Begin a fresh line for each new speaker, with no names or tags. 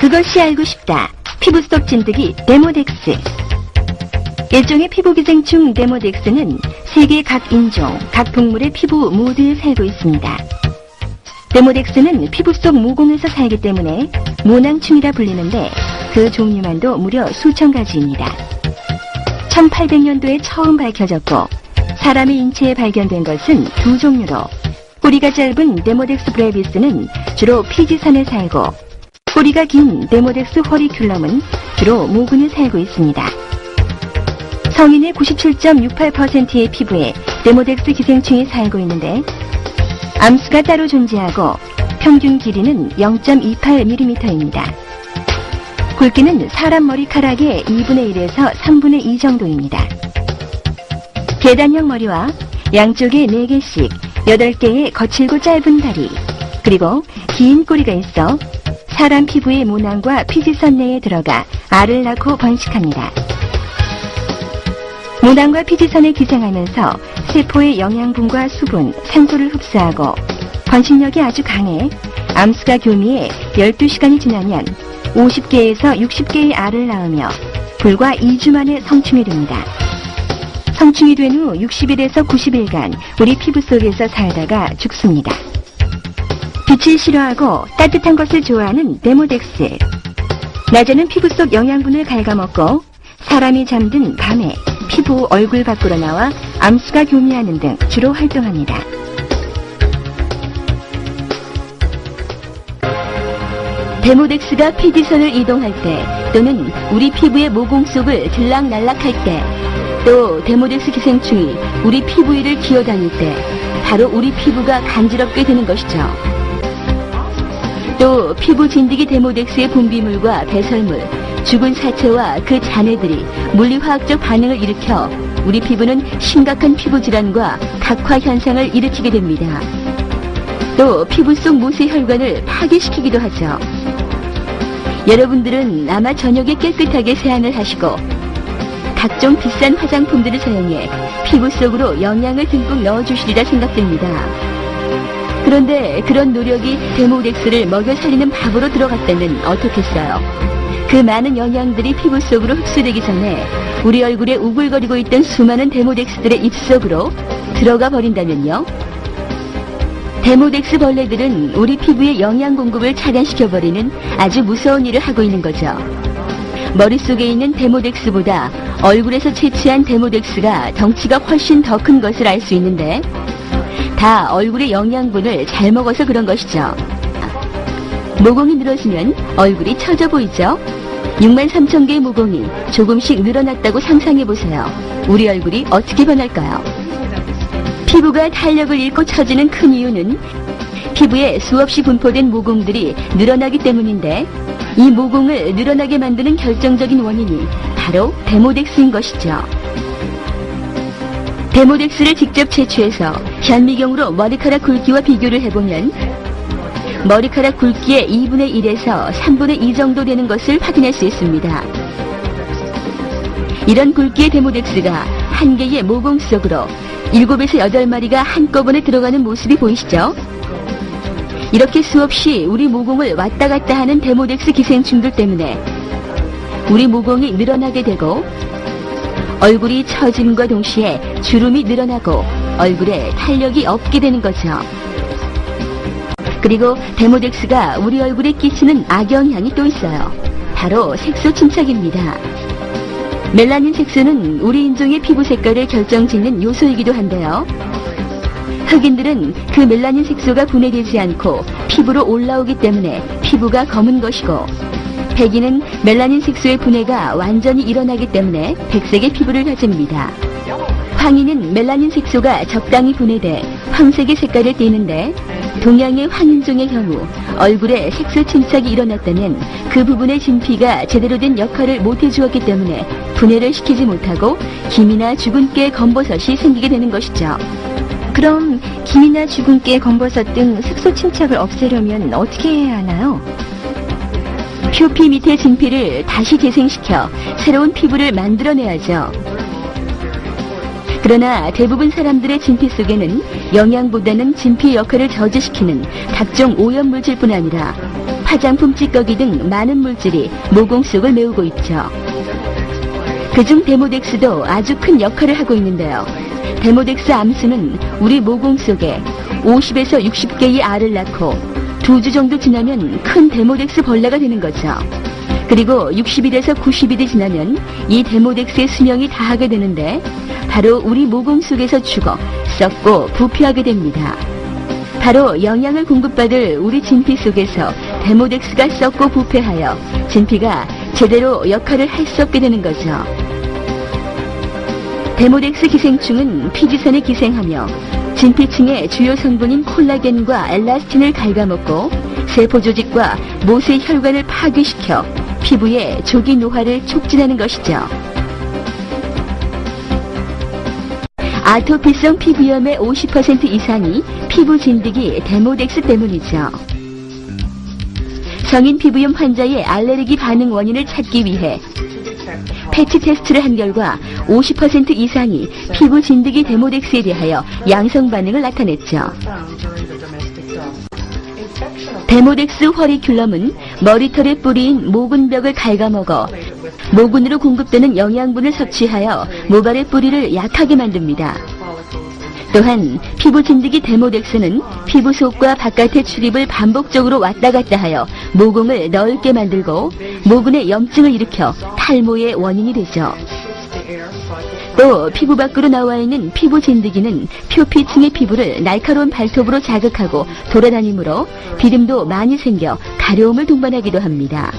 그것이 알고 싶다. 피부 속 진드기 데모덱스. 일종의 피부 기생충 데모덱스는 세계 각 인종, 각 동물의 피부 모두에 살고 있습니다. 데모덱스는 피부 속 모공에서 살기 때문에 모낭충이라 불리는데 그 종류만도 무려 수천 가지입니다. 1800년도에 처음 밝혀졌고 사람의 인체에 발견된 것은 두 종류로 꼬리가 짧은 데모덱스 브레비스는 주로 피지선에 살고 꼬리가 긴 데모덱스 허리큘럼은 주로 모근에 살고 있습니다. 성인의 97.68%의 피부에 데모덱스 기생충이 살고 있는데 암수가 따로 존재하고 평균 길이는 0.28mm입니다. 굵기는 사람 머리카락의 2분의 1에서 3분의 2 정도입니다. 계단형 머리와 양쪽에 4개씩 8개의 거칠고 짧은 다리, 그리고 긴 꼬리가 있어 사람 피부의 모낭과 피지선 내에 들어가 알을 낳고 번식합니다. 모낭과 피지선에 기생하면서 세포의 영양분과 수분, 산소를 흡수하고 번식력이 아주 강해 암수가 교미해 12시간이 지나면 50개에서 60개의 알을 낳으며 불과 2주 만에 성충이 됩니다. 성충이 된 후 60일에서 90일간 우리 피부 속에서 살다가 죽습니다. 빛을 싫어하고 따뜻한 것을 좋아하는 데모덱스. 낮에는 피부 속 영양분을 갉아먹고 사람이 잠든 밤에 피부 얼굴 밖으로 나와 암수가 교미하는 등 주로 활동합니다. 데모덱스가 피지선을 이동할 때 또는 우리 피부의 모공 속을 들락날락할 때 또 데모덱스 기생충이 우리 피부 위를 기어다닐 때 바로 우리 피부가 간지럽게 되는 것이죠. 또 피부 진드기 데모덱스의 분비물과 배설물, 죽은 사체와 그 잔해들이 물리화학적 반응을 일으켜 우리 피부는 심각한 피부 질환과 각화 현상을 일으키게 됩니다. 또 피부 속 모세 혈관을 파괴시키기도 하죠. 여러분들은 아마 저녁에 깨끗하게 세안을 하시고 각종 비싼 화장품들을 사용해 피부 속으로 영양을 듬뿍 넣어주시리라 생각됩니다. 그런데 그런 노력이 데모덱스를 먹여 살리는 밥으로 들어갔다면 어떻겠어요? 그 많은 영양들이 피부 속으로 흡수되기 전에 우리 얼굴에 우글거리고 있던 수많은 데모덱스들의 입속으로 들어가 버린다면요? 데모덱스 벌레들은 우리 피부의 영양 공급을 차단시켜버리는 아주 무서운 일을 하고 있는 거죠. 머릿속에 있는 데모덱스보다 얼굴에서 채취한 데모덱스가 덩치가 훨씬 더 큰 것을 알 수 있는데 다 얼굴의 영양분을 잘 먹어서 그런 것이죠. 모공이 늘어지면 얼굴이 처져 보이죠? 63,000개의 모공이 조금씩 늘어났다고 상상해보세요. 우리 얼굴이 어떻게 변할까요? 피부가 탄력을 잃고 처지는 큰 이유는 피부에 수없이 분포된 모공들이 늘어나기 때문인데 이 모공을 늘어나게 만드는 결정적인 원인이 바로 데모덱스인 것이죠. 데모덱스를 직접 채취해서 현미경으로 머리카락 굵기와 비교를 해보면 머리카락 굵기의 2분의 1에서 3분의 2 정도 되는 것을 확인할 수 있습니다. 이런 굵기의 데모덱스가 한 개의 모공 속으로 7에서 8마리가 한꺼번에 들어가는 모습이 보이시죠? 이렇게 수없이 우리 모공을 왔다 갔다 하는 데모덱스 기생충들 때문에 우리 모공이 늘어나게 되고 얼굴이 처짐과 동시에 주름이 늘어나고 얼굴에 탄력이 없게 되는 거죠. 그리고 데모덱스가 우리 얼굴에 끼치는 악영향이 또 있어요. 바로 색소 침착입니다. 멜라닌 색소는 우리 인종의 피부 색깔을 결정짓는 요소이기도 한데요. 흑인들은 그 멜라닌 색소가 분해되지 않고 피부로 올라오기 때문에 피부가 검은 것이고 백인은 멜라닌 색소의 분해가 완전히 일어나기 때문에 백색의 피부를 가집니다. 황인은 멜라닌 색소가 적당히 분해돼 황색의 색깔을 띠는데 동양의 황인종의 경우 얼굴에 색소 침착이 일어났다면 그 부분의 진피가 제대로 된 역할을 못해주었기 때문에 분해를 시키지 못하고 김이나 죽은 깨 검버섯이 생기게 되는 것이죠. 그럼 김이나 죽은 깨 검버섯 등 색소 침착을 없애려면 어떻게 해야 하나요?
표피 밑의 진피를 다시 재생시켜 새로운 피부를 만들어내야죠. 그러나 대부분 사람들의 진피 속에는 영양보다는 진피 역할을 저지시키는 각종 오염물질뿐 아니라 화장품 찌꺼기 등 많은 물질이 모공 속을 메우고 있죠. 그중 데모덱스도 아주 큰 역할을 하고 있는데요. 데모덱스 암수는 우리 모공 속에 50에서 60개의 알을 낳고 2주 정도 지나면 큰 데모덱스 벌레가 되는 거죠. 그리고 60일에서 90일이 지나면 이 데모덱스의 수명이 다하게 되는데 바로 우리 모공 속에서 죽어 썩고 부패하게 됩니다. 바로 영양을 공급받을 우리 진피 속에서 데모덱스가 썩고 부패하여 진피가 제대로 역할을 할 수 없게 되는 거죠. 데모덱스 기생충은 피지선에 기생하며 진피층의 주요 성분인 콜라겐과 엘라스틴을 갉아먹고 세포 조직과 모세 혈관을 파괴시켜 피부의 조기 노화를 촉진하는 것이죠. 아토피성 피부염의 50% 이상이 피부 진드기 데모덱스 때문이죠. 성인 피부염 환자의 알레르기 반응 원인을 찾기 위해 패치 테스트를 한 결과 50% 이상이 피부 진드기 데모덱스에 대하여 양성 반응을 나타냈죠. 데모덱스 허리큘럼은 머리털의 뿌리인 모근벽을 갉아먹어 모근으로 공급되는 영양분을 섭취하여 모발의 뿌리를 약하게 만듭니다. 또한 피부 진드기 데모덱스는 피부 속과 바깥의 출입을 반복적으로 왔다 갔다 하여 모공을 넓게 만들고 모근에 염증을 일으켜 탈모의 원인이 되죠. 또 피부 밖으로 나와 있는 피부 진드기는 표피층의 피부를 날카로운 발톱으로 자극하고 돌아다니므로 비름도 많이 생겨 가려움을 동반하기도 합니다.